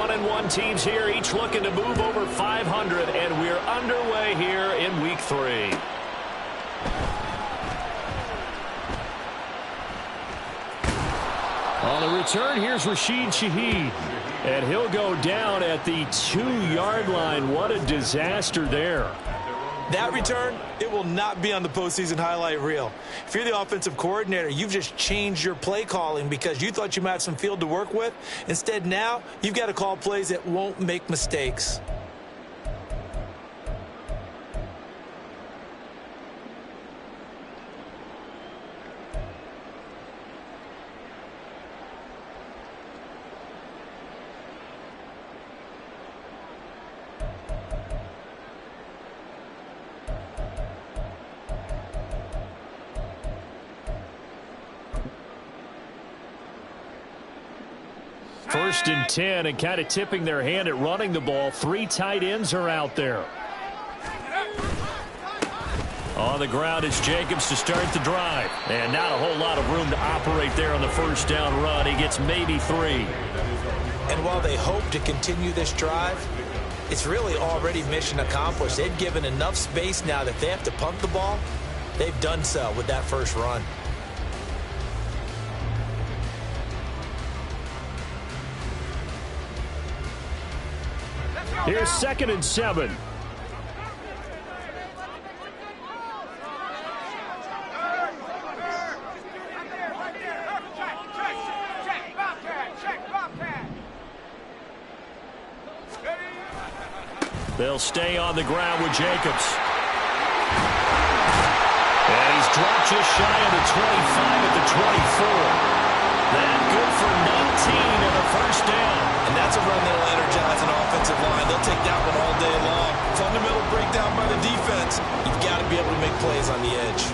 1-1 teams here, each looking to move over 500, and we're underway here in Week 3. On the return, here's Rashid Shaheed, and he'll go down at the 2-yard line. What a disaster there. That return, it will not be on the postseason highlight reel. If you're the offensive coordinator, you've just changed your play calling because you thought you might have some field to work with. Instead, now you've got to call plays that won't make mistakes. First and 10, and kind of tipping their hand at running the ball. 3 tight ends are out there. On the ground is Jacobs to start the drive. And not a whole lot of room to operate there on the first down run. He gets maybe 3. And while they hope to continue this drive, it's really already mission accomplished. They've given enough space now that if they have to punt the ball, they've done so with that first run. Here's 2nd and 7. They'll stay on the ground with Jacobs. And he's dropped just shy of the 25 at the 24. That good for 19 and a first down. And that's a run that'll energize an offensive line. They'll take that one all day long. Fundamental breakdown by the defense. You've got to be able to make plays on the edge.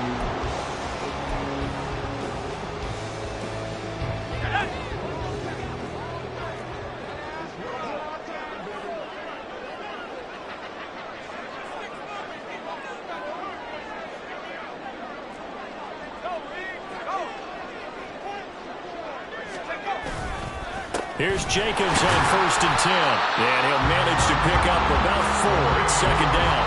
Here's Jacobs on 1st and 10. And he'll manage to pick up about 4. It's 2nd down.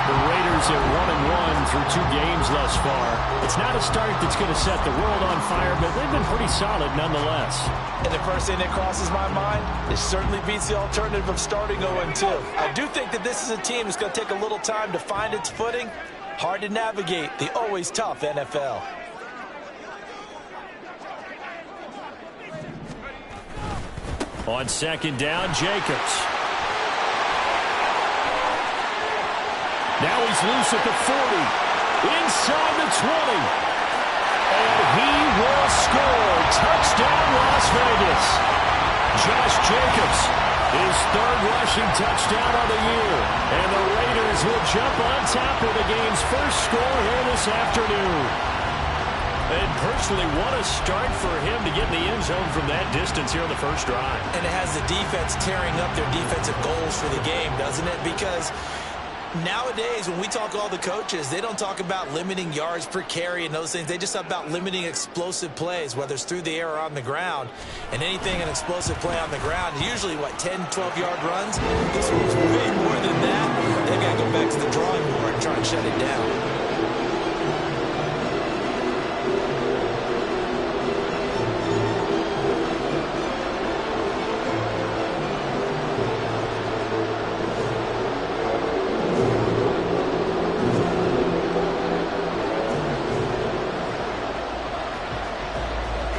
The Raiders are 1-1 through 2 games thus far. It's not a start that's going to set the world on fire, but they've been pretty solid nonetheless. And the first thing that crosses my mind, it certainly beats the alternative of starting 0-2. I do think that this is a team that's going to take a little time to find its footing. Hard to navigate the always tough NFL. On 2nd down, Jacobs. Now he's loose at the 40. Inside the 20. And he will score. Touchdown, Las Vegas. Josh Jacobs, his 3rd rushing touchdown of the year. And the Raiders will jump on top of the game's first score here this afternoon. And personally, what a start for him to get in the end zone from that distance here on the first drive. And it has the defense tearing up their defensive goals for the game, doesn't it? Because nowadays, when we talk to all the coaches, they don't talk about limiting yards per carry and those things. They just talk about limiting explosive plays, whether it's through the air or on the ground. And anything an explosive play on the ground is usually, 10, 12-yard runs? This one's way more than that. They've got to go back to the drawing board and try and shut it down.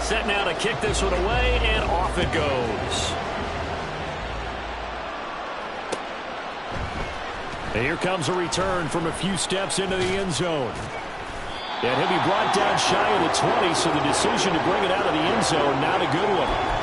Set now to kick this one away, and off it goes. And here comes a return from a few steps into the end zone. And he'll be brought down shy of the 20, so the decision to bring it out of the end zone, not a good one.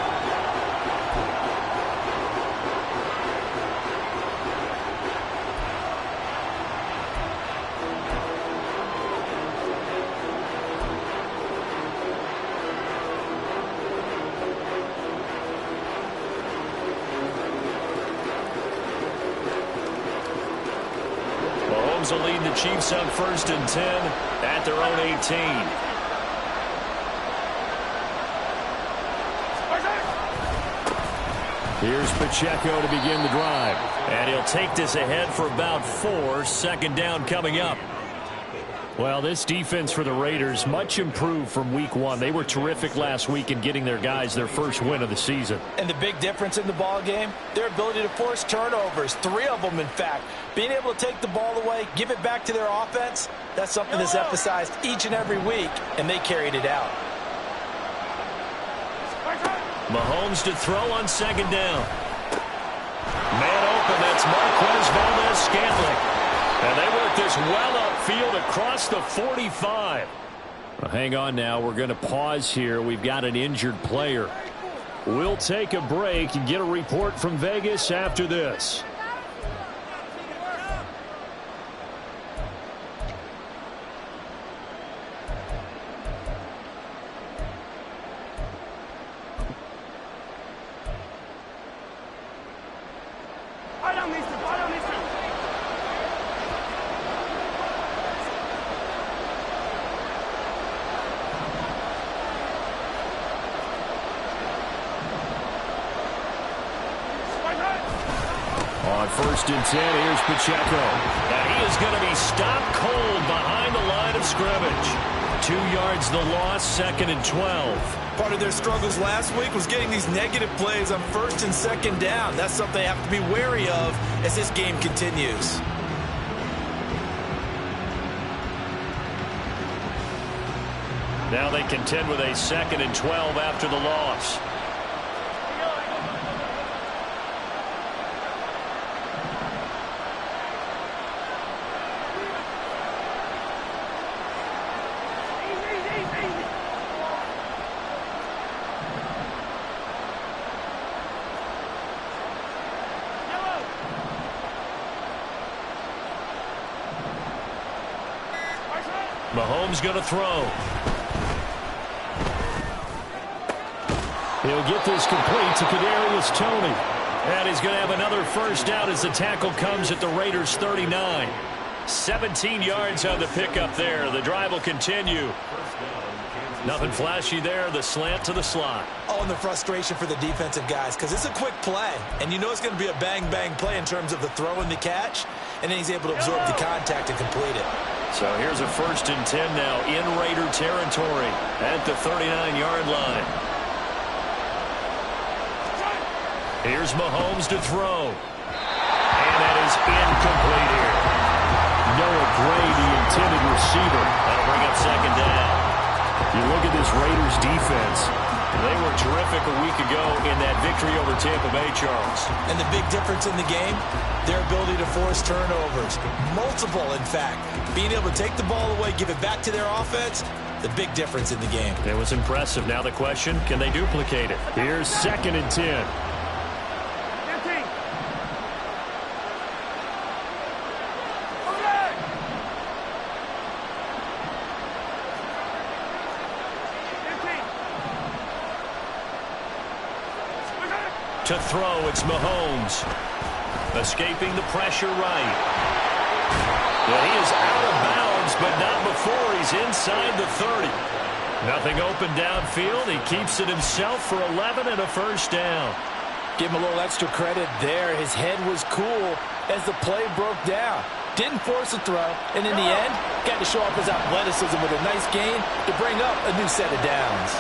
Will lead the Chiefs on 1st and 10 at their own 18. Here's Pacheco to begin the drive. And he'll take this ahead for about 4. Second down coming up. Well, this defense for the Raiders, much improved from week 1. They were terrific last week in getting their guys their first win of the season. And the big difference in the ball game, their ability to force turnovers, 3 of them in fact. Being able to take the ball away, give it back to their offense, that's something that's emphasized each and every week, and they carried it out. Mahomes to throw on second down. Man open, that's Marquez Valdez-Scantling. And they work this well upfield across the 45. Well, hang on now. We're going to pause here. We've got an injured player. We'll take a break and get a report from Vegas after this. On 1st and 10, here's Pacheco. And he is going to be stopped cold behind the line of scrimmage. 2 yards the loss, 2nd and 12. Part of their struggles last week was getting these negative plays on 1st and 2nd down. That's something they have to be wary of as this game continues. Now they contend with a 2nd and 12 after the loss. Mahomes going to throw. He'll get this complete to Kadarius Toney. And he's going to have another first down as the tackle comes at the Raiders' 39. 17 yards on the pickup there. The drive will continue. Nothing flashy there. The slant to the slot. Oh, and the frustration for the defensive guys, because it's a quick play. And you know it's going to be a bang-bang play in terms of the throw and the catch. And then he's able to absorb the contact and complete it. So here's a 1st and 10 now in Raider territory at the 39-yard line. Here's Mahomes to throw. And that is incomplete here. Noah Gray, the intended receiver. That'll bring up 2nd down. You look at this Raiders defense. They were terrific a week ago in that victory over Tampa Bay, Charles. And the big difference in the game, their ability to force turnovers. Multiple, in fact. Being able to take the ball away, give it back to their offense, the big difference in the game. It was impressive. Now the question, can they duplicate it? Here's 2nd and 10. To throw, it's Mahomes. Escaping the pressure right. Well, he is out of bounds, but not before he's inside the 30. Nothing open downfield. He keeps it himself for 11 and a first down. Give him a little extra credit there. His head was cool as the play broke down. Didn't force a throw, and in the end, got to show off his athleticism with a nice gain to bring up a new set of downs.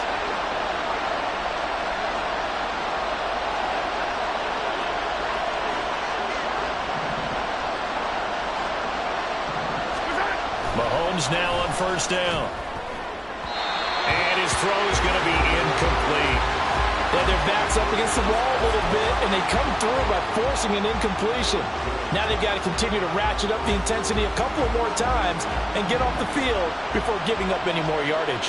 Mahomes now on 1st down. And his throw is going to be incomplete. Yeah, their back's up against the wall a little bit, and they come through by forcing an incompletion. Now they've got to continue to ratchet up the intensity a couple of more times and get off the field before giving up any more yardage.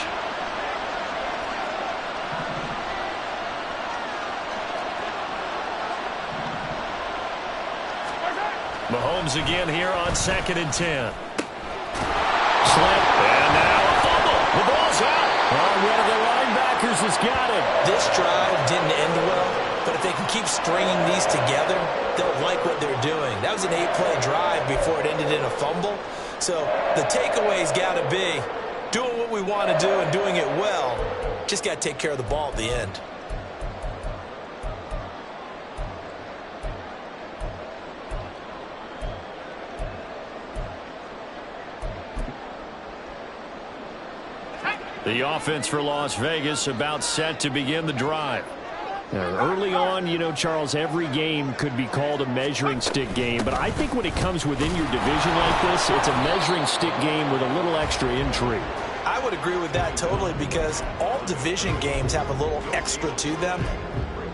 Mahomes again here on 2nd and 10. Slip, and now a fumble. The ball's out. One of the linebackers has got it. This drive didn't end well, but if they can keep stringing these together, they'll like what they're doing. That was an 8-play drive before it ended in a fumble. So the takeaway's got to be doing what we want to do and doing it well. Just got to take care of the ball at the end. The offense for Las Vegas about set to begin the drive. Early on, you know, Charles, every game could be called a measuring stick game, but I think when it comes within your division like this, it's a measuring stick game with a little extra intrigue. I would agree with that totally, because all division games have a little extra to them.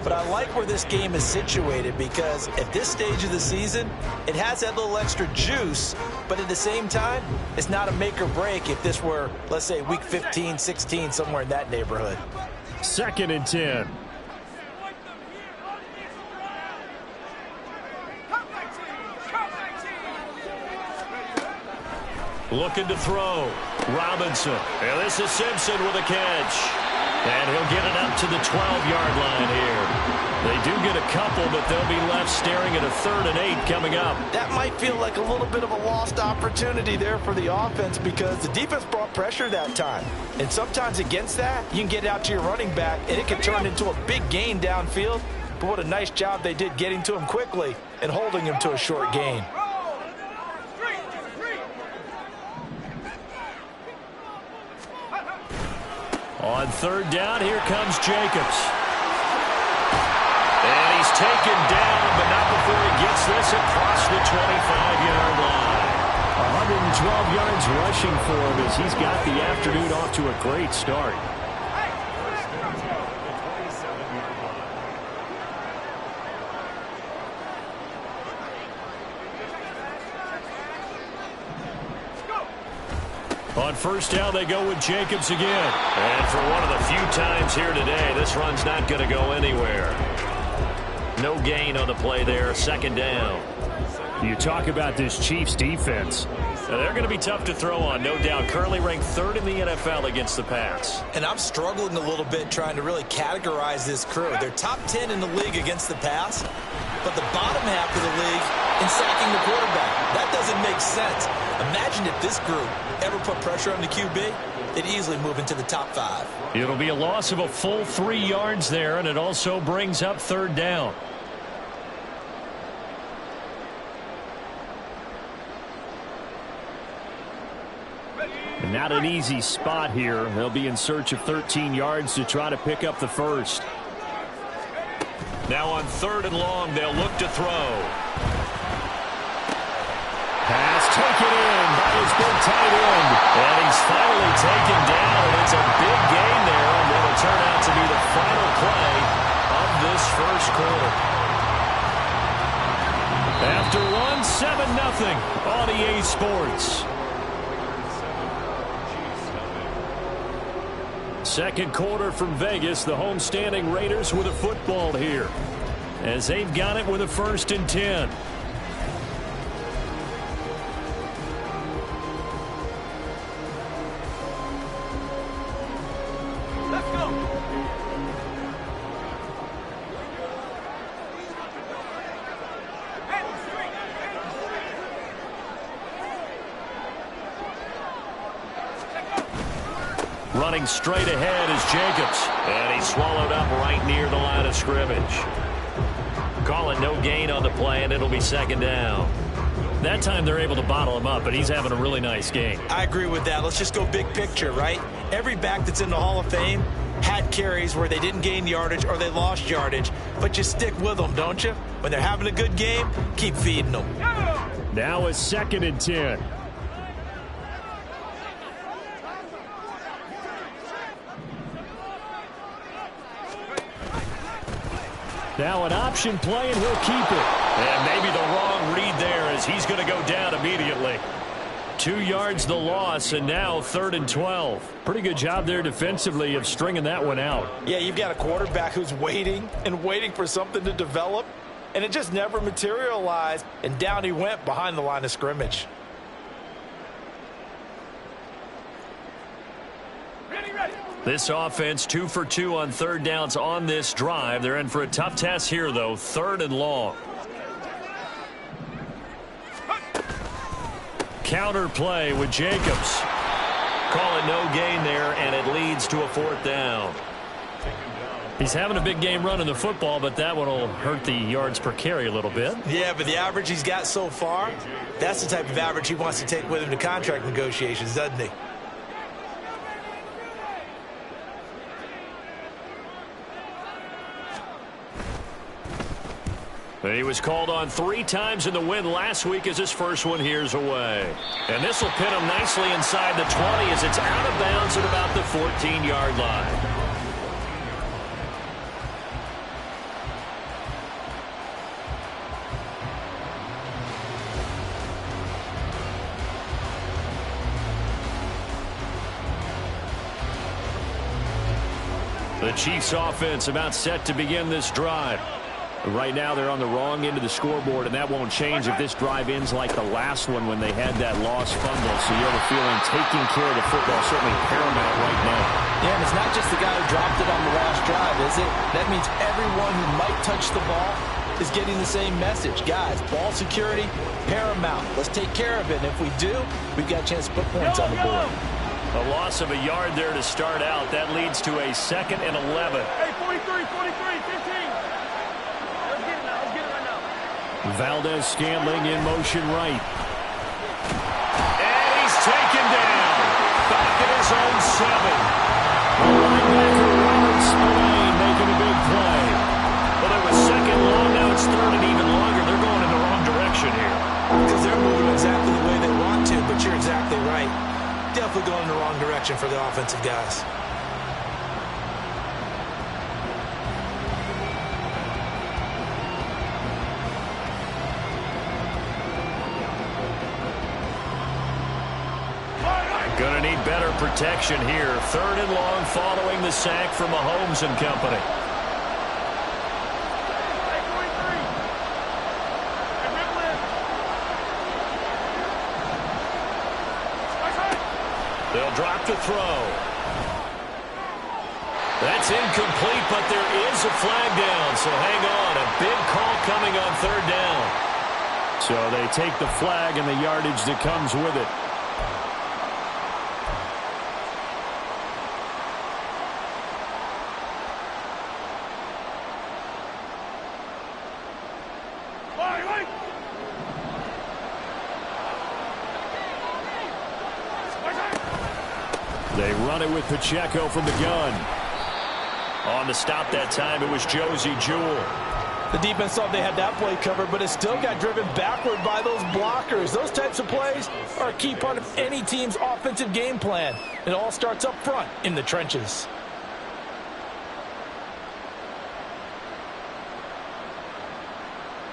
But I like where this game is situated, because at this stage of the season, it has that little extra juice, but at the same time, it's not a make or break if this were, let's say, week 15, 16, somewhere in that neighborhood. 2nd and 10. Looking to throw. Robinson. And this is Simpson with a catch. And he'll get it up to the 12-yard line here. They do get a couple, but they'll be left staring at a 3rd and 8 coming up. That might feel like a little bit of a lost opportunity there for the offense, because the defense brought pressure that time. And sometimes against that, you can get out to your running back, and it can turn into a big gain downfield. But what a nice job they did getting to him quickly and holding him to a short gain. On 3rd down, here comes Jacobs. And he's taken down, but not before he gets this across the 25-yard line. 112 yards rushing for him as he's got the afternoon off to a great start. On 1st down, they go with Jacobs again. And for one of the few times here today, this run's not going to go anywhere. No gain on the play there, 2nd down. You talk about this Chiefs defense. Now, they're going to be tough to throw on, no doubt. Currently ranked 3rd in the NFL against the pass. And I'm struggling a little bit trying to really categorize this crew. They're top 10 in the league against the pass, but the bottom half of the league in sacking the quarterback. That doesn't make sense. Imagine if this group ever put pressure on the QB, they'd easily move into the top 5. It'll be a loss of a full 3 yards there, and it also brings up 3rd down. And not an easy spot here. They'll be in search of 13 yards to try to pick up the 1st. Now on 3rd and long, they'll look to throw. Pass taken in by his big tight end. And he's finally taken down, and it's a big gain there, and it'll turn out to be the final play of this 1st quarter. After one, 7-0 on EA Sports. 2nd quarter from Vegas. The homestanding Raiders with a football here, as they've got it with a 1st and 10. Let's go. Running straight ahead is Jacobs. And he's swallowed up right near the line of scrimmage. Calling no gain on the play, and it'll be 2nd down. That time they're able to bottle him up, but he's having a really nice game. I agree with that. Let's just go big picture, right? Every back that's in the Hall of Fame had carries where they didn't gain yardage or they lost yardage. But you stick with them, don't you? When they're having a good game, keep feeding them. Now it's 2nd and 10. Now an option play, and he'll keep it. And maybe the wrong read there, as he's going to go down immediately. 2 yards the loss, and now 3rd and 12. Pretty good job there defensively of stringing that one out. Yeah, you've got a quarterback who's waiting and waiting for something to develop, and it just never materialized, and down he went behind the line of scrimmage. This offense 2 for 2 on 3rd downs on this drive. They're in for a tough test here, though. 3rd and long. Counter play with Jacobs. Call it no gain there, and it leads to a 4th down. He's having a big game running the football, but that one will hurt the yards per carry a little bit. Yeah, but the average he's got so far, that's the type of average he wants to take with him to contract negotiations, doesn't he? He was called on 3 times in the win last week as his first one here's away. And this will pin him nicely inside the 20 as it's out of bounds at about the 14-yard line. The Chiefs offense about set to begin this drive. Right now they're on the wrong end of the scoreboard, and that won't change if this drive ends like the last one when they had that lost fumble. So you have a feeling taking care of the football is certainly paramount right now. Yeah, and it's not just the guy who dropped it on the last drive, is it? That means everyone who might touch the ball is getting the same message. Guys, ball security, paramount. Let's take care of it. And if we do, we've got a chance to put points on the board. A loss of a yard there to start out. That leads to a 2nd and 11. Hey, 43, 15. Let's get it right now. Valdez-Scantling in motion right. And he's taken down. Back at his own 7. The linebacker Robert Spillane making a big play. Well, it was 2nd long. Now it's 3rd and even longer. They're going in the wrong direction here. Because they're moving exactly the way they want to, but you're exactly right. Definitely going in the wrong direction for the offensive guys. Gonna need better protection here. 3rd and long following the sack from Mahomes and company. They'll drop to throw. That's incomplete, but there is a flag down, so hang on. A big call coming on 3rd down. So they take the flag and the yardage that comes with it. They run it with Pacheco from the gun. On the stop that time, it was Josie Jewell. The defense thought they had that play covered, but it still got driven backward by those blockers. Those types of plays are a key part of any team's offensive game plan. It all starts up front in the trenches.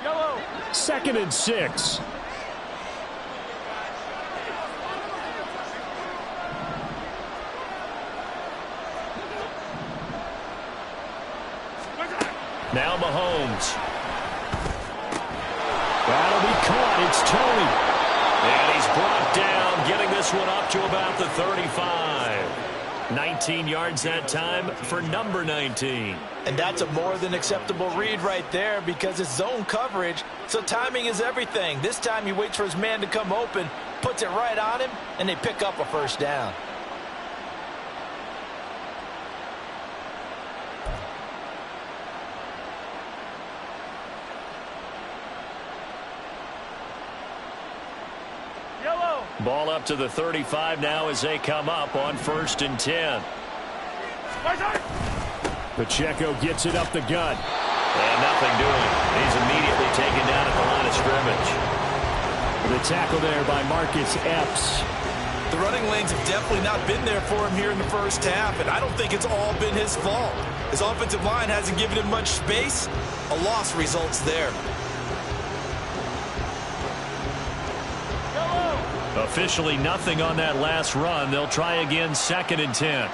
Yellow. 2nd and 6. Now Mahomes. That'll be caught. It's Tony. And he's brought down, getting this one up to about the 35. 19 yards that time for number 19. And that's a more than acceptable read right there because it's zone coverage, so timing is everything. This time he waits for his man to come open, puts it right on him, and they pick up a 1st down. Ball up to the 35 now as they come up on 1st and 10. Pacheco gets it up the gut. And nothing doing. He's immediately taken down at the line of scrimmage. The tackle there by Marcus Epps. The running lanes have definitely not been there for him here in the 1st half, and I don't think it's all been his fault. His offensive line hasn't given him much space. A loss results there. Officially nothing on that last run. They'll try again 2nd and 10.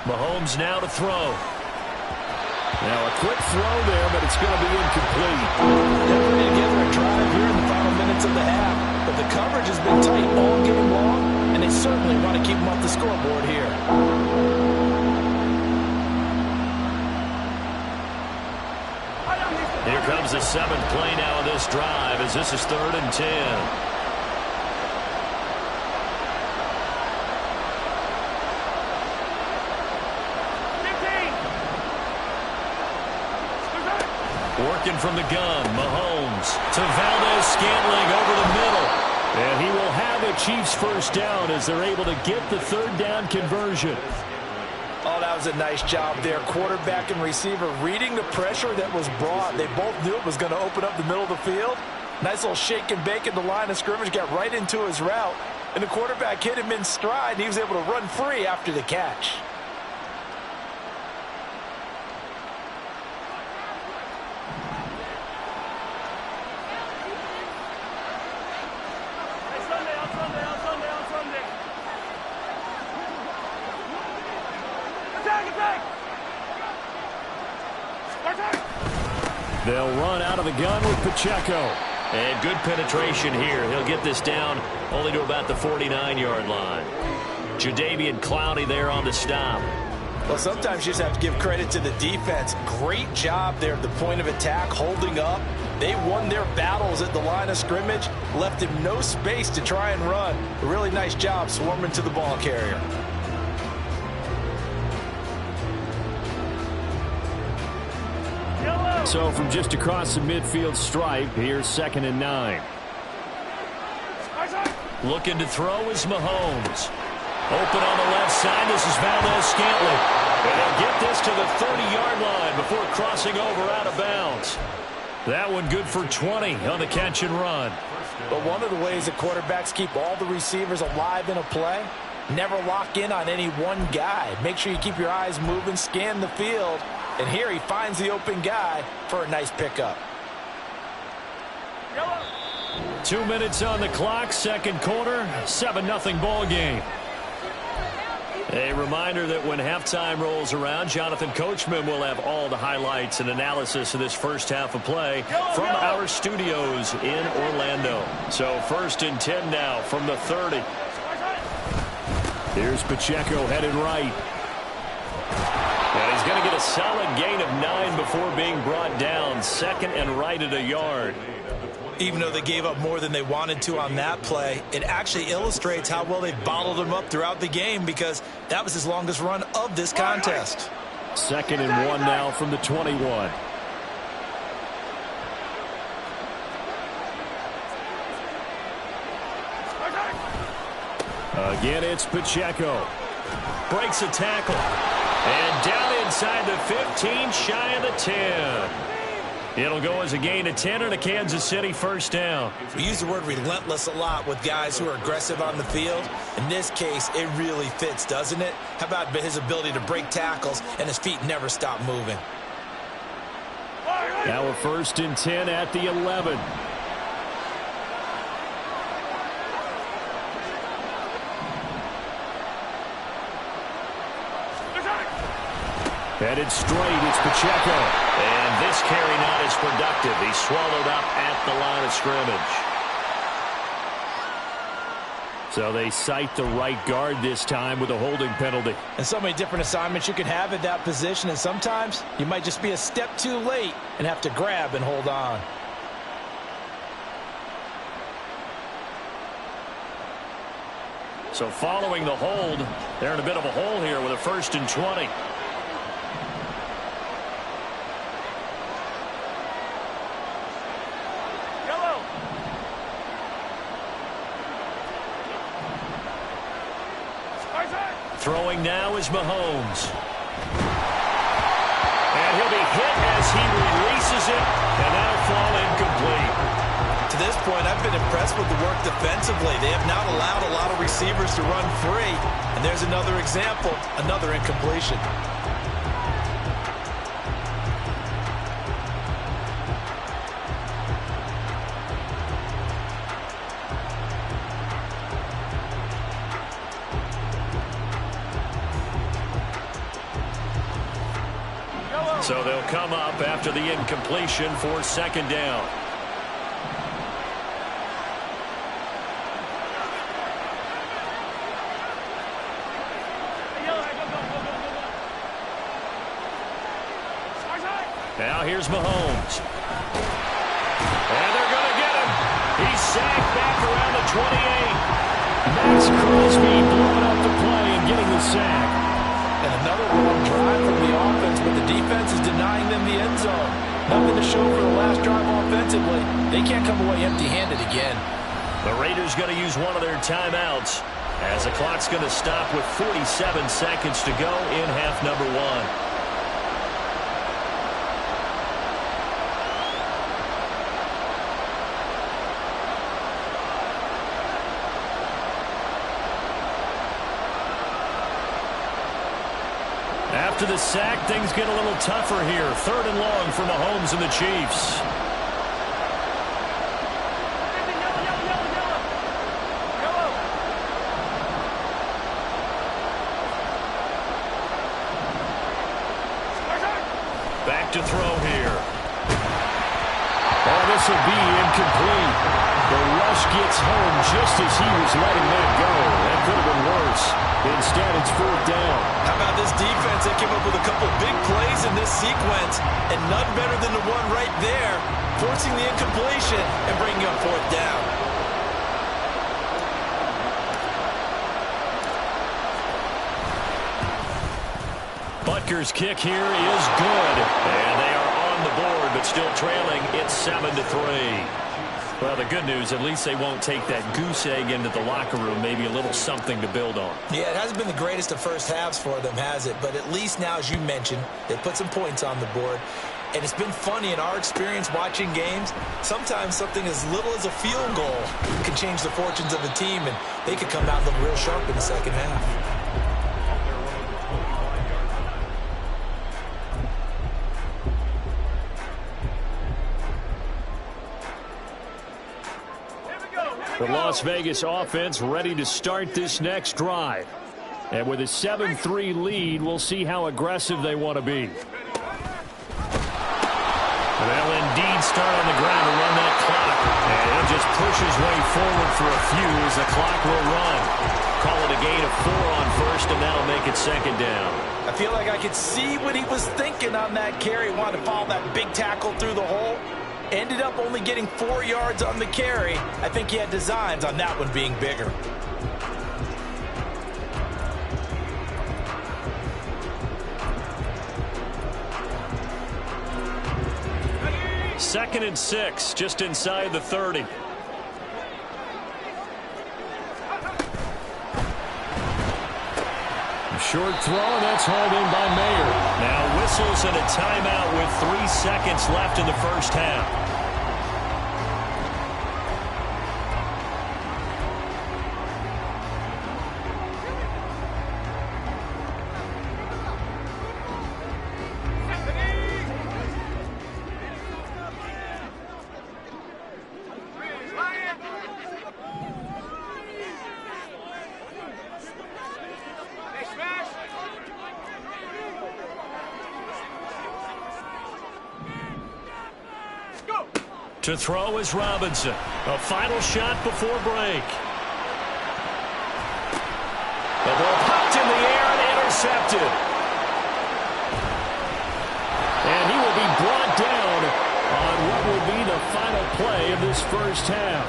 Mahomes now to throw. Now a quick throw there, but it's going to be incomplete. They're putting together a drive here in the final minutes of the half, but the coverage has been tight all game long, and they certainly want to keep them off the scoreboard here. Here comes the 7th play now of this drive as this is 3rd and 10. Working from the gun, Mahomes to Valdez-Scantling over the middle. And he will have a Chiefs 1st down as they're able to get the 3rd down conversion. Oh, that that was a nice job there. Quarterback and receiver reading the pressure that was brought. They both knew it was going to open up the middle of the field. Nice little shake and bake at the line of scrimmage, got right into his route. And the quarterback hit him in stride, and he was able to run free after the catch. They'll run out of the gun with Pacheco. And good penetration here. He'll get this down only to about the 49-yard line. Jadeveon Clowney there on the stop. Well, sometimes you just have to give credit to the defense. Great job there at the point of attack, holding up. They won their battles at the line of scrimmage, left him no space to try and run. A really nice job swarming to the ball carrier. So from just across the midfield stripe, here's 2nd and 9. Looking to throw is Mahomes. Open on the left side. This is Valdez-Scantling. And they'll get this to the 30-yard line before crossing over out of bounds. That one good for 20 on the catch and run. But one of the ways that quarterbacks keep all the receivers alive in a play, never lock in on any one guy. Make sure you keep your eyes moving, scan the field. And here he finds the open guy for a nice pickup. 2 minutes on the clock, second quarter, 7-0 ball game. A reminder that when halftime rolls around, Jonathan Coachman will have all the highlights and analysis of this first half of play from our studios in Orlando. So 1st and 10 now from the 30. Here's Pacheco headed right. And he's going to get a solid gain of 9 before being brought down. 2nd and right at a yard. Even though they gave up more than they wanted to on that play, it actually illustrates how well they've bottled him up throughout the game, because that was his longest run of this contest. 2nd and 1 now from the 21. Again, it's Pacheco. Breaks a tackle. And down inside the 15, shy of the 10. It'll go as a gain of 10 and a Kansas City first down. We use the word relentless a lot with guys who are aggressive on the field. In this case, it really fits, doesn't it? How about his ability to break tackles and his feet never stop moving? Now a 1st and 10 at the 11. Headed straight, it's Pacheco. And this carry not as productive. He's swallowed up at the line of scrimmage. So they cite the right guard this time with a holding penalty. And so many different assignments you can have at that position, and sometimes you might just be a step too late and have to grab and hold on. So following the hold, they're in a bit of a hole here with a 1st and 20. Throwing now is Mahomes. And he'll be hit as he releases it, and that'll fall incomplete. To this point, I've been impressed with the work defensively. They have not allowed a lot of receivers to run free. And there's another example, another incompletion. So they'll come up after the incompletion for 2nd down. Now here's Mahomes. And they're going to get him. He's sacked back around the 28. Max Crosby blowing up the play and getting the sack. And another long drive from the offense, but the defense is denying them the end zone. Nothing to show for the last drive offensively. They can't come away empty-handed again. The Raiders going to use one of their timeouts. As the clock's going to stop with 47 seconds to go in half number one. After the sack, things get a little tougher here. 3rd and long for Mahomes and the Chiefs. Back to throw here. Oh, this will be incomplete. The rush gets home just as he was letting that go. That could have been worse. Instead, it's 4th down. How about this defense? They came up with a couple big plays in this sequence, and none better than the one right there, forcing the incompletion and bringing up 4th down. Butker's kick here is good. And they are on the board, but still trailing. It's 7-3. Well, the good news, at least they won't take that goose egg into the locker room. Maybe a little something to build on. Yeah, it hasn't been the greatest of first halves for them, has it? But at least now, as you mentioned, they put some points on the board. And it's been funny in our experience watching games. Sometimes something as little as a field goal can change the fortunes of a team, and they could come out looking real sharp in the second half. The Las Vegas offense ready to start this next drive. And with a 7-3 lead, we'll see how aggressive they want to be. They'll indeed start on the ground to run that clock. And he'll just push his way forward for a few as the clock will run. Call it a gain of 4 on first, and that'll make it 2nd down. I feel like I could see what he was thinking on that carry. Wanted to follow that big tackle through the hole. Ended up only getting 4 yards on the carry. I think he had designs on that one being bigger. Second and 6, just inside the 30. Short throw, that's hauled in by Mayer. Now whistles and a timeout with 3 seconds left in the first half. To throw is Robinson. A final shot before break. The ball popped in the air and intercepted. And he will be brought down on what will be the final play of this first half.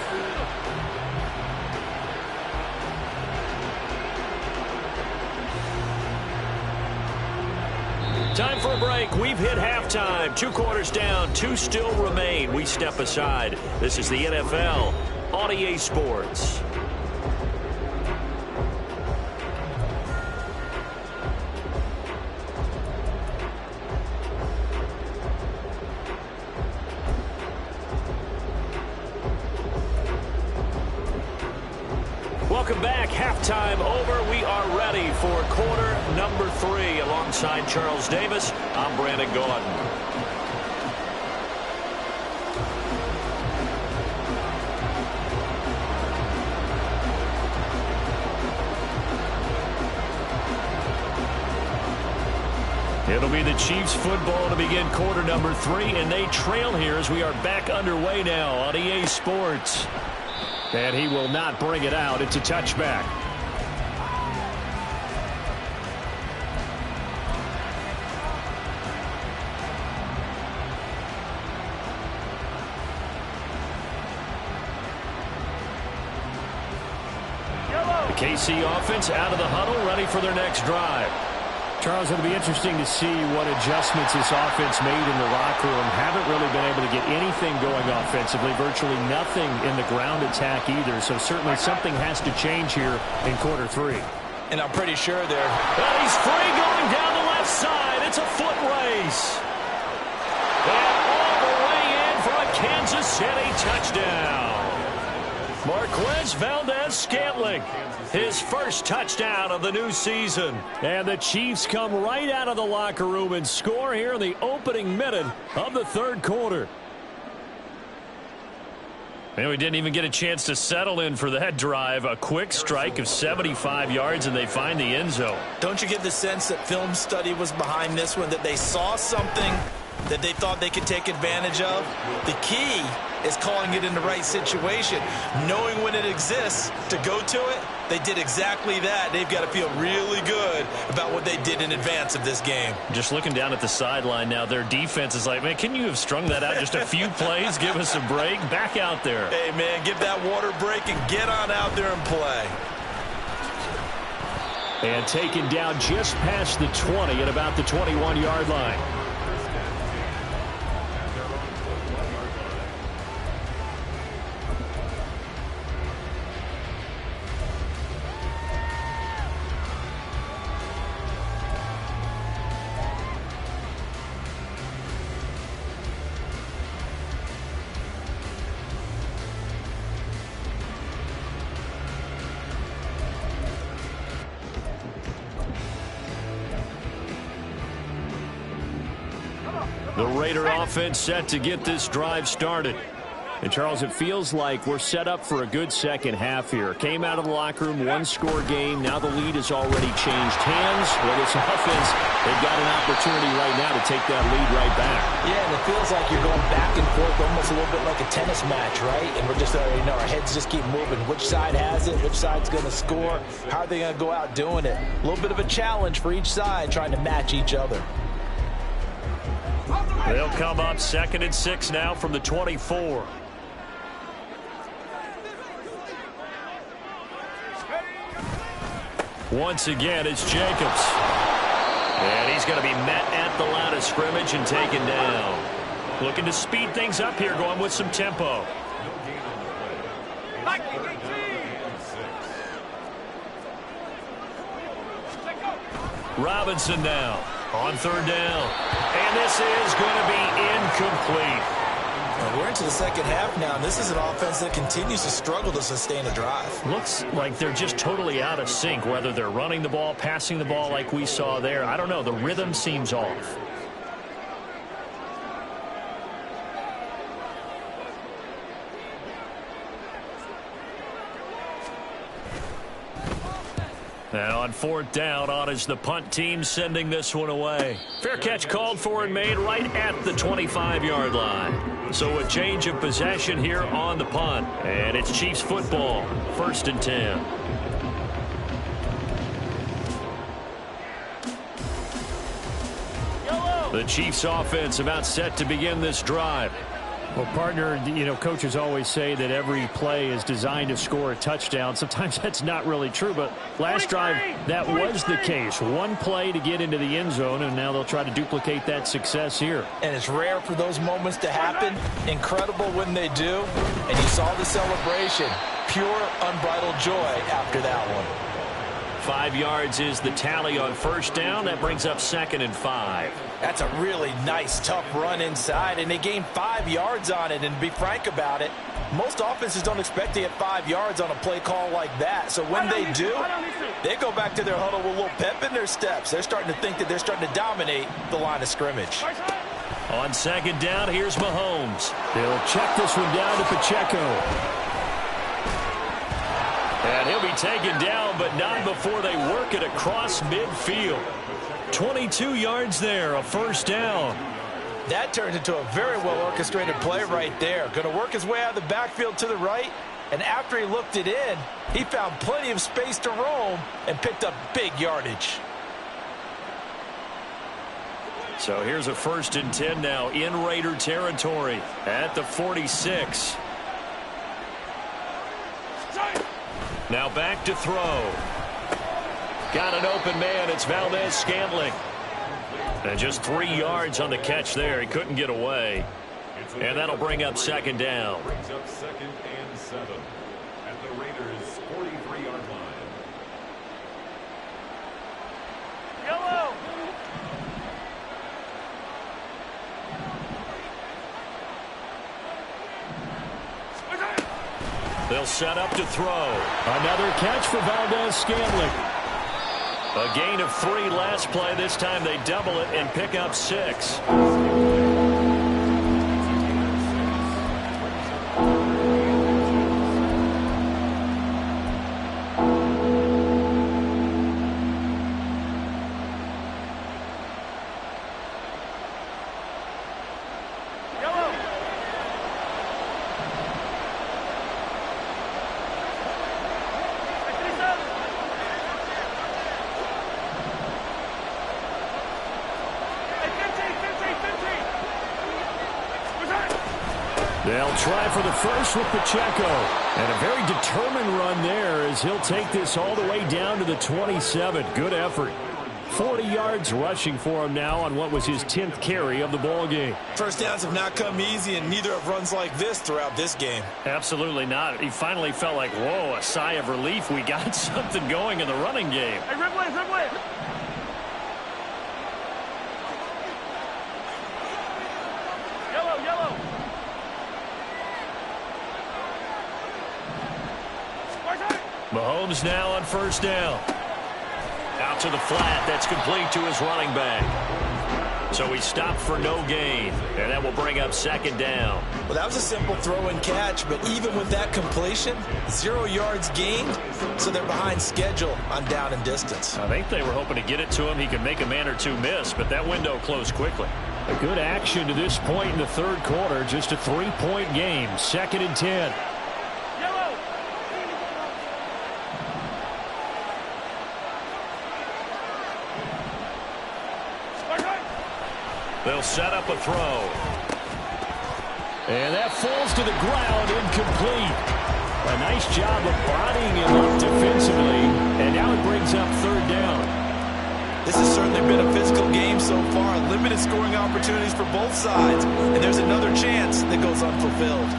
Time for a break. We've hit halftime. 2 quarters down. 2 still remain. We step aside. This is the NFL on EA Sports. Welcome back. Halftime over. We are ready for quarter number 3. Alongside Charles Davis, I'm Brandon Gaudin. It'll be the Chiefs football to begin quarter number 3, and they trail here as we are back underway now on EA Sports. And he will not bring it out. It's a touchback. The KC offense out of the huddle, ready for their next drive. Charles, it'll be interesting to see what adjustments this offense made in the locker room. Haven't really been able to get anything going offensively, virtually nothing in the ground attack either. So certainly something has to change here in quarter 3. And I'm pretty sure they're... Well, he's free going down the left side. It's a foot race. And all the way in for a Kansas City touchdown. Marquez Valdez-Scantling, his first touchdown of the new season. And the Chiefs come right out of the locker room and score here in the opening minute of the third quarter. And we didn't even get a chance to settle in for that drive. A quick strike of 75 yards, and they find the end zone. Don't you get the sense that film study was behind this one, that they saw something that they thought they could take advantage of? The key is calling it in the right situation, knowing when it exists to go to it. They did exactly that. They've got to feel really good about what they did in advance of this game. Just looking down at the sideline now, their defense is like, man, can you have strung that out just a few plays? Give us a break. Back out there. Hey, man, give that water break and get on out there and play. And taken down just past the 20 at about the 21-yard line. The Raider offense set to get this drive started. And, Charles, it feels like we're set up for a good second half here. Came out of the locker room, one-score game. Now the lead has already changed hands. Well, this offense, they've got an opportunity right now to take that lead right back. Yeah, and it feels like you're going back and forth almost a little bit like a tennis match, right? And we're just, our heads just keep moving. Which side has it? Which side's going to score? How are they going to go out doing it? A little bit of a challenge for each side trying to match each other. They'll come up 2nd and 6 now from the 24. Once again, it's Jacobs. And he's going to be met at the line of scrimmage and taken down. Looking to speed things up here, going with some tempo. Robinson now on 3rd down. And this is going to be incomplete. Well, we're into the second half now, and this is an offense that continues to struggle to sustain a drive. Looks like they're just totally out of sync, whether they're running the ball, passing the ball like we saw there. I don't know. The rhythm seems off. Now on 4th down, on is the punt team sending this one away. Fair catch called for and made right at the 25-yard line. So a change of possession here on the punt. And it's Chiefs football, 1st and 10. The Chiefs offense about set to begin this drive. Well, partner, coaches always say that every play is designed to score a touchdown. Sometimes that's not really true, but last drive, that was the case. One play to get into the end zone, and now they'll try to duplicate that success here. And it's rare for those moments to happen. Incredible when they do. And you saw the celebration. Pure, unbridled joy after that one. 5 yards is the tally on 1st down. That brings up 2nd and 5. That's a really nice, tough run inside, and they gained 5 yards on it. And to be frank about it, most offenses don't expect to get 5 yards on a play call like that. So when they do, they go back to their huddle with a little pep in their steps. They're starting to think that they're starting to dominate the line of scrimmage. On 2nd down, here's Mahomes. They'll check this one down to Pacheco. And he'll be taken down, but not before they work it across midfield. 22 yards there, a 1st down. That turned into a very well-orchestrated play right there. Going to work his way out of the backfield to the right, and after he looked it in, he found plenty of space to roam and picked up big yardage. So here's a 1st and 10 now in Raider territory at the 46. Now back to throw. Got an open man. It's Valdez-Scantling. And just 3 yards on the catch there. He couldn't get away. And that'll bring up second down. Brings up 2nd and 7 at the Raiders' 43-yard line. Yellow. They'll set up to throw. Another catch for Valdez-Scantling. A gain of 3 last play. This time they double it and pick up 6. They'll try for the first with Pacheco. And a very determined run there as he'll take this all the way down to the 27. Good effort. 40 yards rushing for him now on what was his 10th carry of the ball game. First downs have not come easy, and neither have runs like this throughout this game. Absolutely not. He finally felt like, whoa, a sigh of relief. We got something going in the running game. Hey, rip away, rip away. Yellow. Mahomes now on first down. Out to the flat. That's complete to his running back. So he stopped for no gain. And that will bring up second down. Well, that was a simple throw and catch, but even with that completion, 0 yards gained, so they're behind schedule on down and distance. I think they were hoping to get it to him. He could make a man or two miss, but that window closed quickly. A good action to this point in the third quarter. Just a 3-point game. 2nd and 10. They'll set up a throw. And that falls to the ground, incomplete. A nice job of bodying him up defensively. And now it brings up third down. This has certainly been a physical game so far. Limited scoring opportunities for both sides. And there's another chance that goes unfulfilled.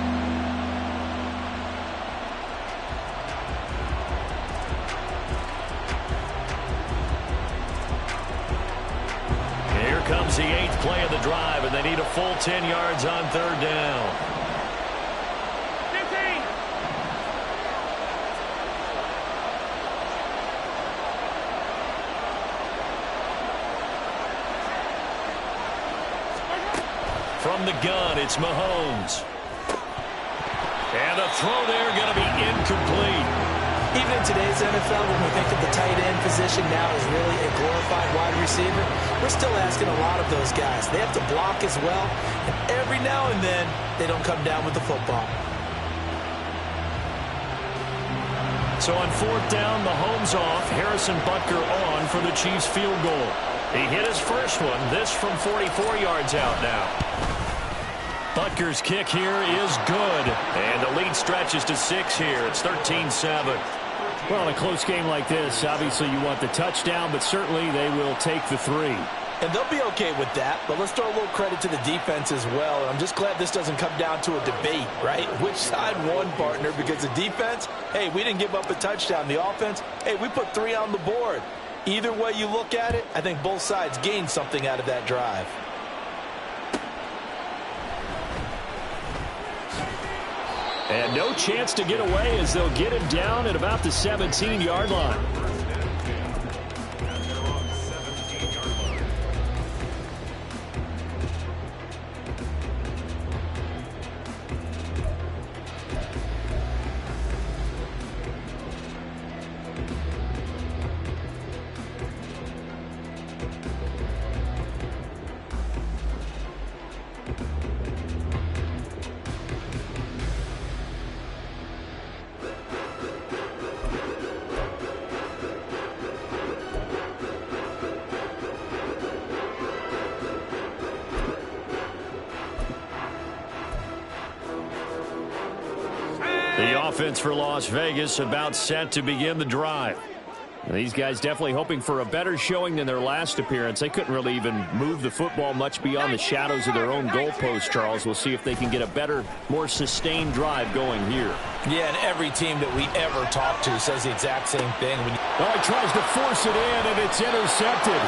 Comes the 8th play of the drive, and they need a full 10 yards on third down. 15. From the gun, it's Mahomes. And the throw there going to be incomplete. Even in today's NFL, when we think of the tight end position now as really a glorified wide receiver, we're still asking a lot of those guys. They have to block as well, and every now and then, they don't come down with the football. So on fourth down, Mahomes off, Harrison Butker on for the Chiefs field goal. He hit his first one, this from 44 yards out now. Butker's kick here is good, and the lead stretches to 6 here. It's 13-7. Well, in a close game like this, obviously you want the touchdown, but certainly they will take the 3. And they'll be okay with that, but let's throw a little credit to the defense as well. And I'm just glad this doesn't come down to a debate, right? Which side won, partner? Because the defense, hey, we didn't give up a touchdown. The offense, hey, we put 3 on the board. Either way you look at it, I think both sides gained something out of that drive. And no chance to get away as they'll get him down at about the 17-yard line. The offense for Las Vegas about set to begin the drive. These guys definitely hoping for a better showing than their last appearance. They couldn't really even move the football much beyond the shadows of their own goalpost, Charles. We'll see if they can get a better, more sustained drive going here. Yeah, and every team that we ever talk to says the exact same thing. Oh, he tries to force it in, and it's intercepted.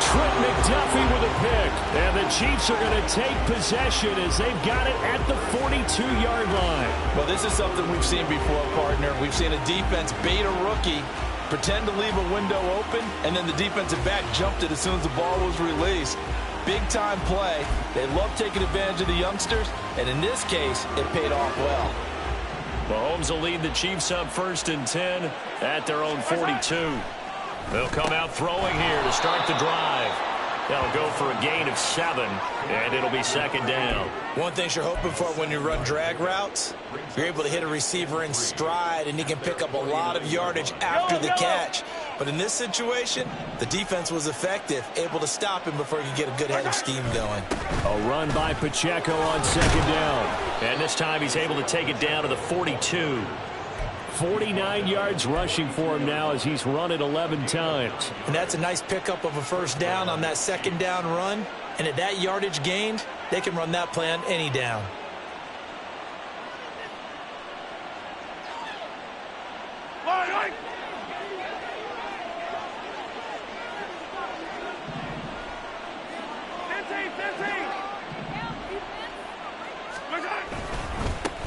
Trent McDuffie with a pick. And the Chiefs are going to take possession as they've got it at the 42-yard line. Well, this is something we've seen before, partner. We've seen a defense bait a rookie, pretend to leave a window open, and then the defensive back jumped it as soon as the ball was released. Big-time play. They love taking advantage of the youngsters, and in this case, it paid off well. Mahomes will lead the Chiefs up 1st and 10 at their own 42. They'll come out throwing here to start the drive. They'll go for a gain of 7, and it'll be 2nd down. One thing you're hoping for when you run drag routes, you're able to hit a receiver in stride, and he can pick up a lot of yardage after the catch. But in this situation, the defense was effective, able to stop him before he could get a good head of steam going. A run by Pacheco on 2nd down. And this time he's able to take it down to the 42. 49 yards rushing for him now as he's run it 11 times. And that's a nice pickup of a 1st down on that 2nd down run. And at that yardage gained, they can run that play on any down.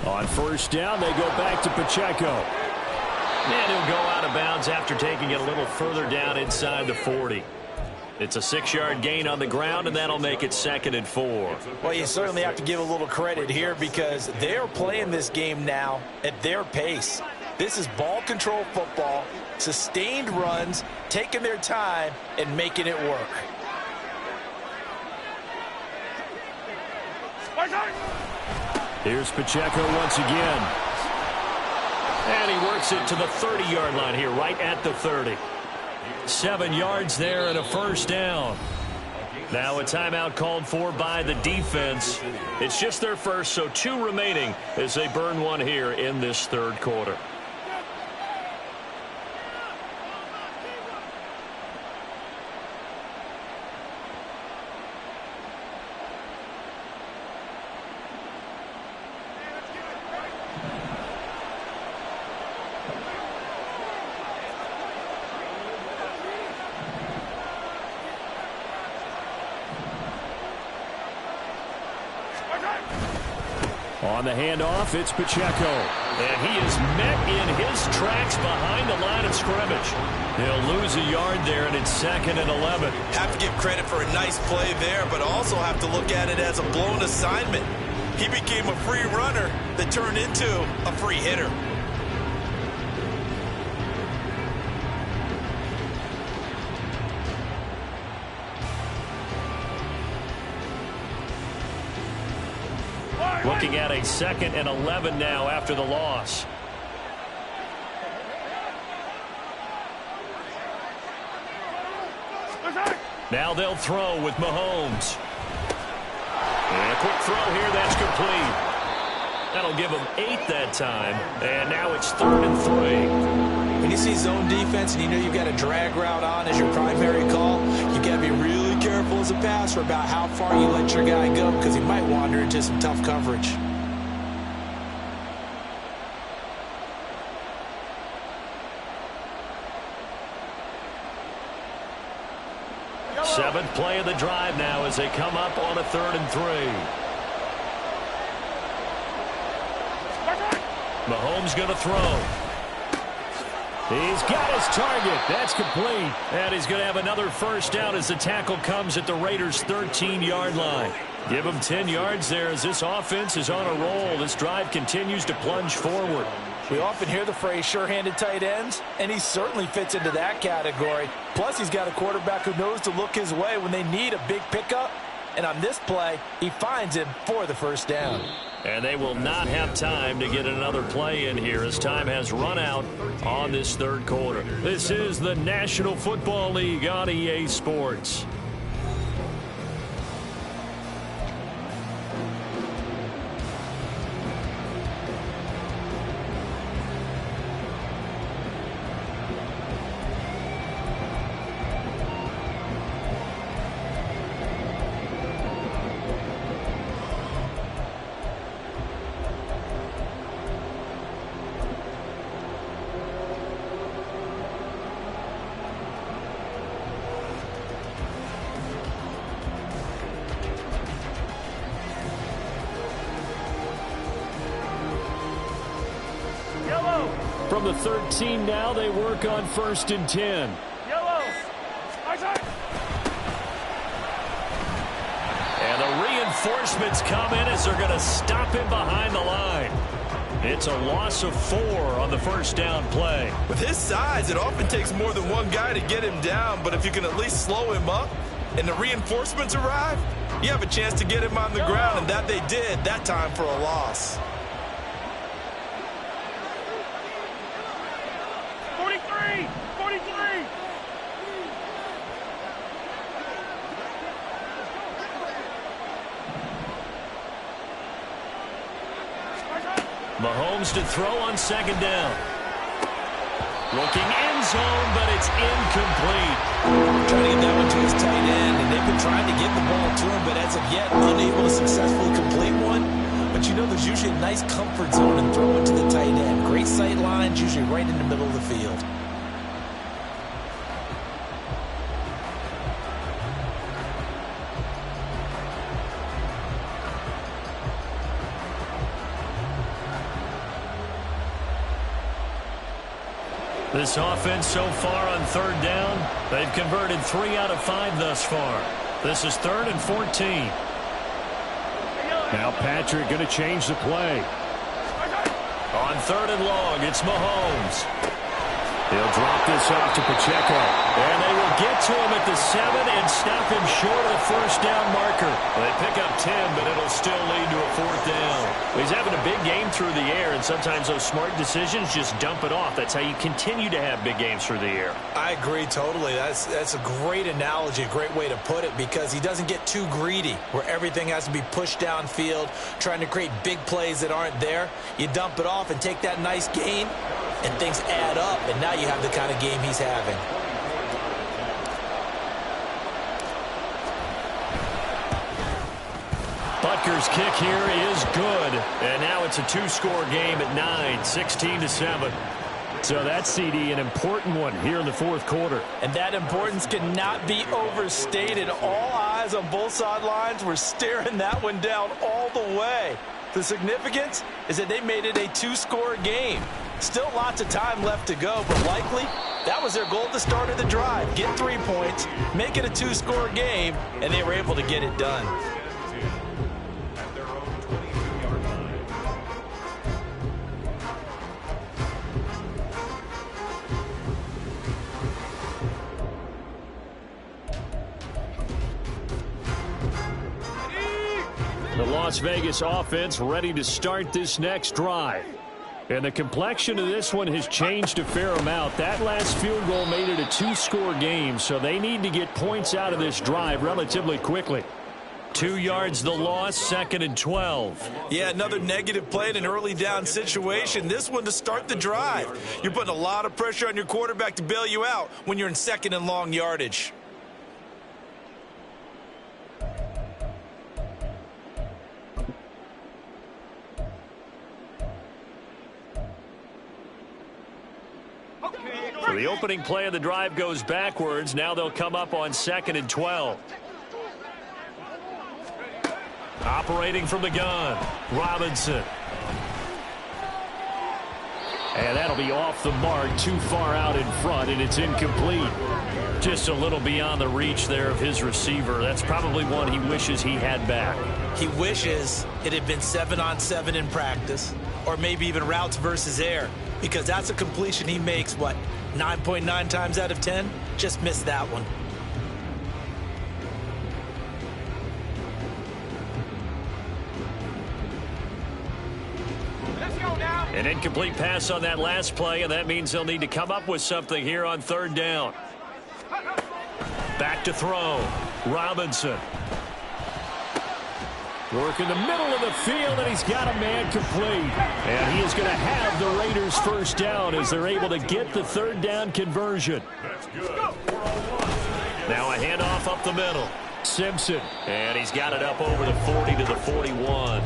On 1st down, they go back to Pacheco. And he'll go out of bounds after taking it a little further down inside the 40. It's a 6-yard gain on the ground, and that'll make it 2nd and 4. Well, you certainly have to give a little credit here because they're playing this game now at their pace. This is ball control football, sustained runs, taking their time, and making it work. Here's Pacheco once again. And he works it to the 30-yard line here, right at the 30. 7 yards there and a 1st down. Now a timeout called for by the defense. It's just their first, so 2 remaining as they burn one here in this 3rd quarter. On the handoff, it's Pacheco. And he is met in his tracks behind the line of scrimmage. He'll lose a yard there, and it's 2nd and 11. Have to give credit for a nice play there, but also have to look at it as a blown assignment. He became a free runner that turned into a free hitter. Looking at a 2nd and 11 now after the loss. Now they'll throw with Mahomes. And a quick throw here, that's complete. That'll give them 8 that time. And now it's 3rd and 3. When you see zone defense and you know you've got a drag route on as your primary call, you got to be really careful as a passer about how far you let your guy go because he might wander into some tough coverage. Seventh play of the drive now as they come up on a 3rd and 3. Mahomes going to throw. He's got his target. That's complete. And he's going to have another 1st down as the tackle comes at the Raiders' 13-yard line. Give them 10 yards there as this offense is on a roll. This drive continues to plunge forward. We often hear the phrase sure-handed tight ends, and he certainly fits into that category. Plus, he's got a quarterback who knows to look his way when they need a big pickup. And on this play, he finds him for the 1st down. And they will not have time to get another play in here as time has run out on this 3rd quarter. This is the National Football League on EA Sports. from the 13 now. They work on 1st and 10. Yellow. And the reinforcements come in as they're going to stop him behind the line. It's a loss of 4 on the first down play. With his size, it often takes more than one guy to get him down, but if you can at least slow him up and the reinforcements arrive, you have a chance to get him on the ground, and that they did that time for a loss. 43. 43. Mahomes to throw on 2nd down. Looking end zone, but it's incomplete. Trying to get that one to his tight end, and they've been trying to get the ball to him, but as of yet, unable to successfully complete one. But you know there's usually a nice comfort zone in throwing to the tight end. Great sight lines, usually right in the middle of the field. This offense so far on 3rd down, they've converted 3 out of 5 thus far. This is 3rd and 14. Now Patrick going to change the play. On 3rd and long, it's Mahomes. He'll drop this off to Pacheco. And they will get to him at the 7 and stop him short of the first down marker. They pick up 10, but it'll still lead to a 4th down. He's having a big game through the air, and sometimes those smart decisions just dump it off. That's how you continue to have big games through the air. I agree totally. That's a great analogy, a great way to put it, because he doesn't get too greedy where everything has to be pushed downfield, trying to create big plays that aren't there. You dump it off and take that nice gain, and things add up, and now you have the kind of game he's having. Butker's kick here is good, and now it's a 2-score game at 9, 16-7. So that's, CD, an important one here in the 4th quarter. And that importance cannot be overstated. All eyes on both sidelines were staring that one down all the way. The significance is that they made it a 2-score game. Still lots of time left to go, but likely that was their goal at the start of the drive. Get 3 points, make it a 2-score game, and they were able to get it done. At their own 22-yard line. The Las Vegas offense ready to start this next drive. And the complexion of this one has changed a fair amount. That last field goal made it a 2-score game, so they need to get points out of this drive relatively quickly. 2 yards the loss, 2nd and 12. Yeah, another negative play in an early down situation. This one to start the drive. You're putting a lot of pressure on your quarterback to bail you out when you're in 2nd and long yardage. So the opening play of the drive goes backwards. Now they'll come up on 2nd and 12. Operating from the gun, Robinson. And that'll be off the mark, too far out in front, and it's incomplete. Just a little beyond the reach there of his receiver. That's probably one he wishes he had back. He wishes it had been 7-on-7 in practice, or maybe even routes versus air, because that's a completion he makes, 9.9 times out of 10? Just missed that one. An incomplete pass on that last play, and that means they'll need to come up with something here on 3rd down. Back to throw. Robinson. Work in the middle of the field, and he's got a man complete. And he is going to have the Raiders first down as they're able to get the 3rd down conversion. That's good. Now a handoff up the middle. Simpson. And he's got it up over the 40 to the 41.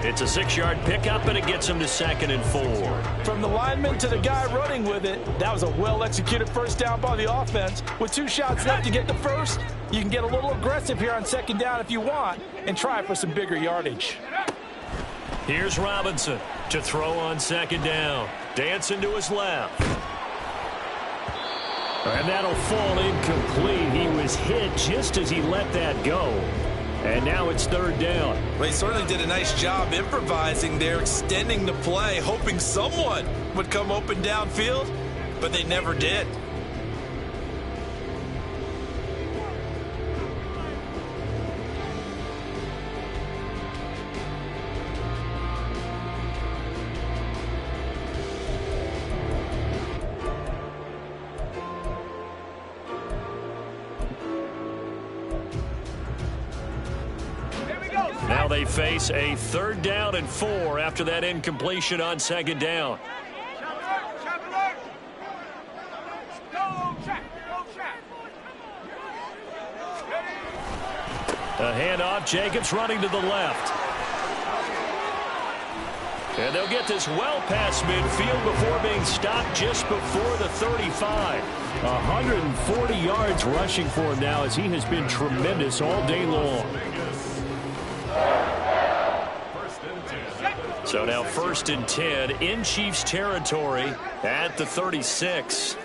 It's a 6-yard pickup, and it gets him to 2nd and 4. From the lineman to the guy running with it, that was a well-executed first down by the offense. With 2 shots left to get the first, you can get a little aggressive here on 2nd down if you want and try for some bigger yardage. Here's Robinson to throw on second down. Dancing to his left. And that'll fall incomplete. He was hit just as he let that go. And now it's third down. Well, he certainly did a nice job improvising there, extending the play, hoping someone would come open downfield, but they never did. Now they face a 3rd down and 4 after that incompletion on second down. A handoff. Jacobs running to the left. And they'll get this well past midfield before being stopped just before the 35. 140 yards rushing for him now as he has been tremendous all day long. So now 1st and 10 in Chiefs territory at the 36.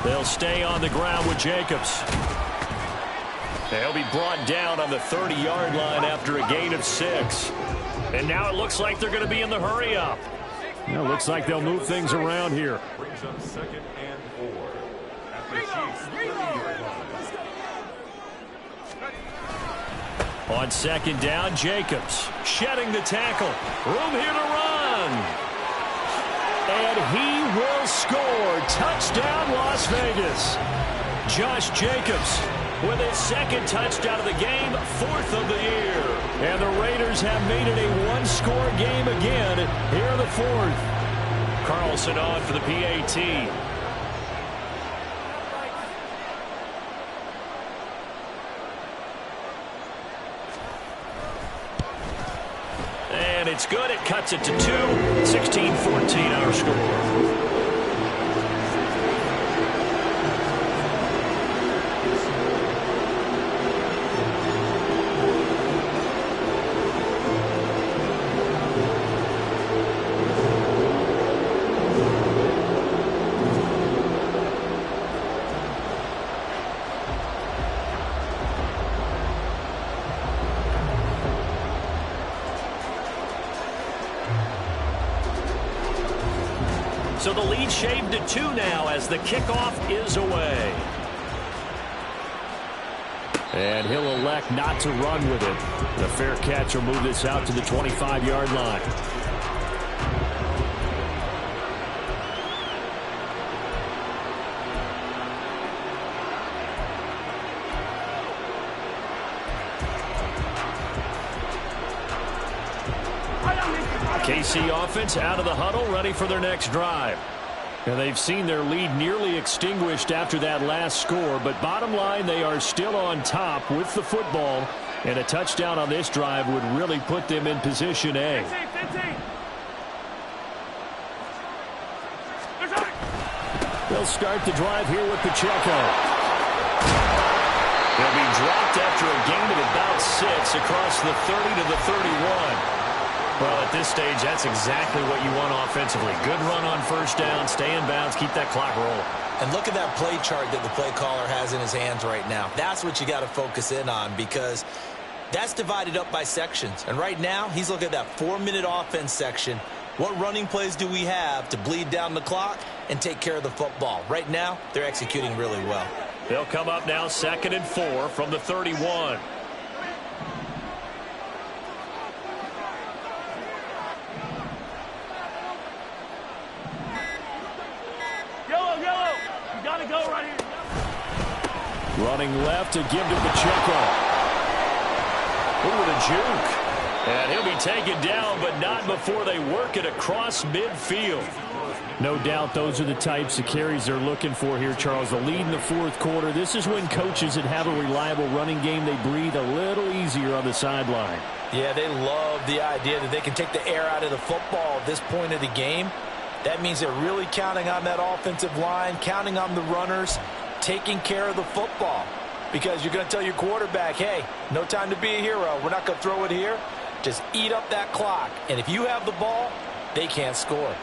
They'll stay on the ground with Jacobs. They'll be brought down on the 30-yard line after a gain of 6. And now it looks like they're going to be in the hurry-up. It looks like they'll move things around here. Brings up 2nd and 4 at the Chiefs 30-yard line. On second down, Jacobs shedding the tackle. Room here to run. And he will score. Touchdown, Las Vegas. Josh Jacobs with his 2nd touchdown of the game, 4th of the year. And the Raiders have made it a one-score game again here in the 4th. Carlson on for the PAT. And it's good. It cuts it to 2. 16-14 our score. So the lead shaved to 2 now as the kickoff is away. And he'll elect not to run with it. The fair catch will move this out to the 25-yard line. KC offense out of the huddle, ready for their next drive. And they've seen their lead nearly extinguished after that last score, but bottom line, they are still on top with the football, and a touchdown on this drive would really put them in position A. 15. They'll start the drive here with Pacheco. They'll be dropped after a gain of about 6 across the 30 to the 31. Well, at this stage, that's exactly what you want offensively. Good run on 1st down, stay in bounds, keep that clock rolling. And look at that play chart that the play caller has in his hands right now. That's what you got to focus in on, because that's divided up by sections. And right now, he's looking at that 4-minute offense section. What running plays do we have to bleed down the clock and take care of the football? Right now, they're executing really well. They'll come up now 2nd and 4 from the 31. Go right here. Running left to give to Pacheco. Ooh, with a juke. And he'll be taken down, but not before they work it across midfield. No doubt those are the types of carries they're looking for here, Charles. The lead in the 4th quarter. This is when coaches that have a reliable running game, they breathe a little easier on the sideline. Yeah, they love the idea that they can take the air out of the football at this point of the game. That means they're really counting on that offensive line, counting on the runners, taking care of the football. because you're going to tell your quarterback, hey, no time to be a hero. We're not going to throw it here. Just eat up that clock. And if you have the ball, they can't score.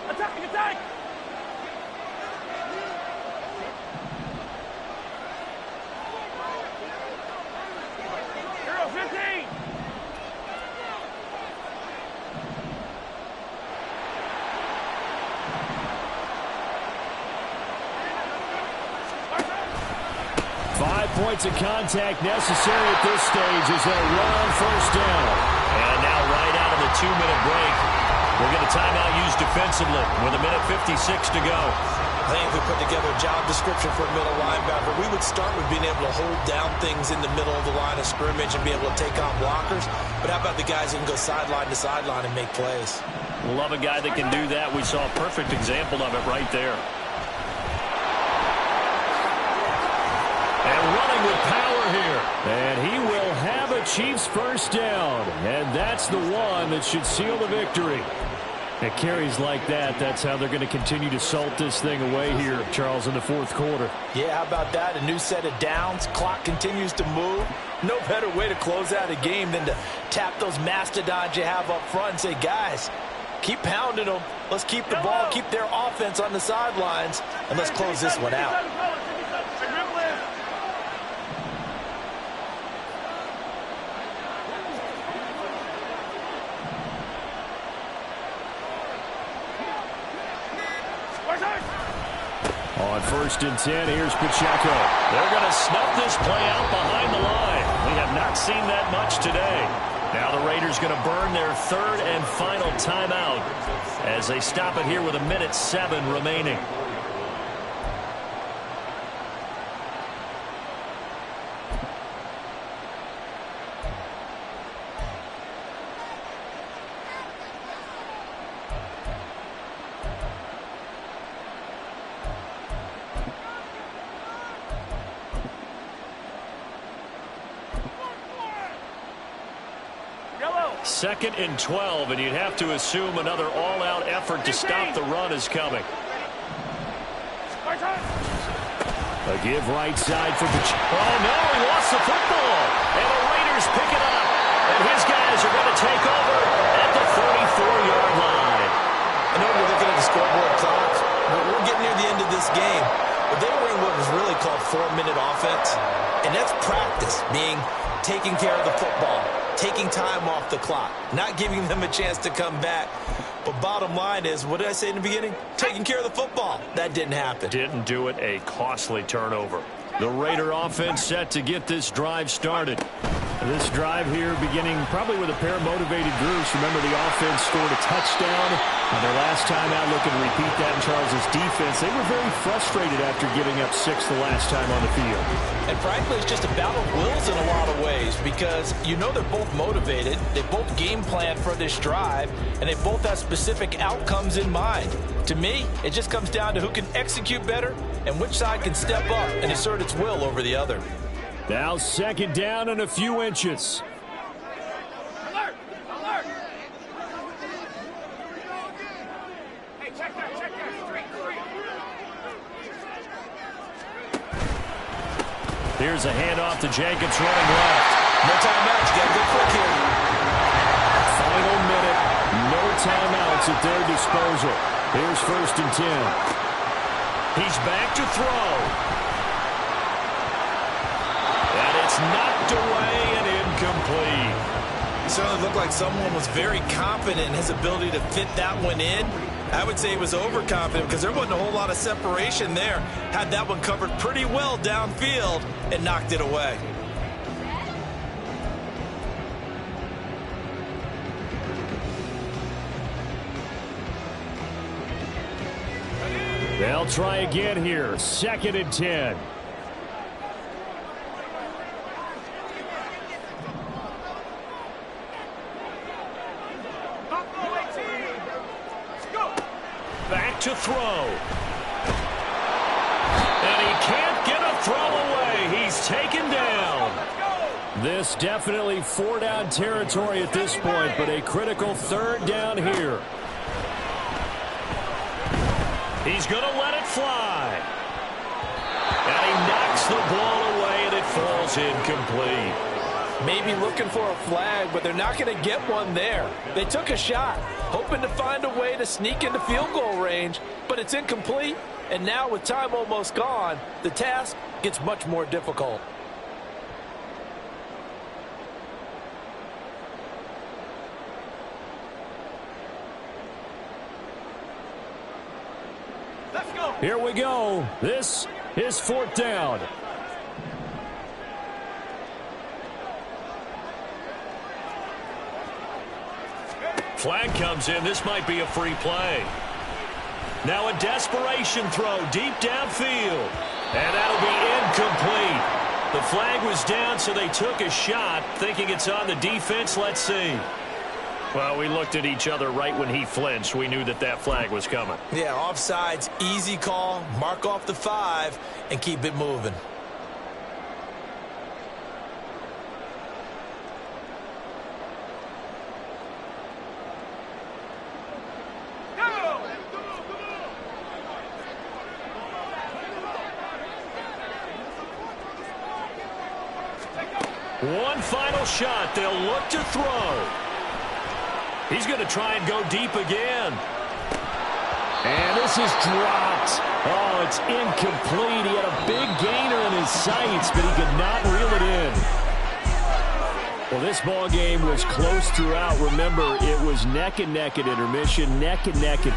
Attack! Attack! Hero 15! Five points of contact necessary at this stage as they run on first down. And now right out of the 2-minute break, we're going to timeout used defensively with 1:56 to go. I think if we put together a job description for a middle linebacker, we would start with being able to hold down things in the middle of the line of scrimmage and be able to take on blockers. But how about the guys who can go sideline to sideline and make plays? Love a guy that can do that. We saw a perfect example of it right there. And running with power here. And he will have a Chiefs first down. And that's the one that should seal the victory. It carries like that. That's how they're going to continue to salt this thing away here, Charles, in the fourth quarter. Yeah, how about that? A new set of downs. Clock continues to move. No better way to close out a game than to tap those mastodons you have up front and say, guys, keep pounding them. Let's keep the ball, keep their offense on the sidelines, and let's close this one out. On first and 10, here's Pacheco. They're going to snuff this play out behind the line. We have not seen that much today. Now the Raiders going to burn their third and final timeout as they stop it here with 1:07 remaining. Second and 12, and you'd have to assume another all-out effort to stop the run is coming. A give right side for Pacheco. Oh, no, he lost the football. And the Raiders pick it up. And his guys are going to take over at the 34-yard line. I know we're looking at the scoreboard clock, but we're getting near the end of this game. But they were in what was really called 4-minute offense. And that's practice, being taking care of the football, taking time off the clock, not giving them a chance to come back. But bottom line is, what did I say in the beginning? Taking care of the football. That didn't happen. Didn't do it. A costly turnover. The Raider offense set to get this drive started. This drive here beginning probably with a pair of motivated groups. Remember, the offense scored a touchdown on their last time out. Looking to repeat that in Charles's defense. They were very frustrated after giving up 6 the last time on the field. And frankly, it's just a battle of wills in a lot of ways, because you know they're both motivated. They both game plan for this drive, and they both have specific outcomes in mind. To me, it just comes down to who can execute better and which side can step up and assert its will over the other. Now second down and a few inches. Alert! Alert! Hey, check that, check that. Three. Here's a handoff to Jacobs running left. No timeouts. You got to go quick here. Final minute. No timeouts at their disposal. Here's first and 10. He's back to throw. And it's knocked away and incomplete. It certainly looked like someone was very confident in his ability to fit that one in. I would say he was overconfident because there wasn't a whole lot of separation there. Had that one covered pretty well downfield and knocked it away. They'll try again here. 2nd and 10. Back to throw. And he can't get a throw away. He's taken down. This definitely 4-down territory at this point, but a critical 3rd down here. He's going to let it fly. And he knocks the ball away, and it falls incomplete. Maybe looking for a flag, but they're not going to get one there. They took a shot, hoping to find a way to sneak into field goal range, but it's incomplete. And now with time almost gone, the task gets much more difficult. Let's go. Here we go. This is 4th down. Flag comes in. This might be a free play. Now a desperation throw deep downfield. And that'll be incomplete. The flag was down, so they took a shot, thinking it's on the defense. Let's see. Well, we looked at each other right when he flinched. We knew that that flag was coming. Yeah, offsides, easy call. Mark off the 5 and keep it moving. One final shot. They'll look to throw. He's going to try and go deep again. And this is dropped. Oh, it's incomplete. He had a big gainer in his sights, but he could not reel it in. Well, this ball game was close throughout. Remember, it was neck and neck at intermission, neck and neck at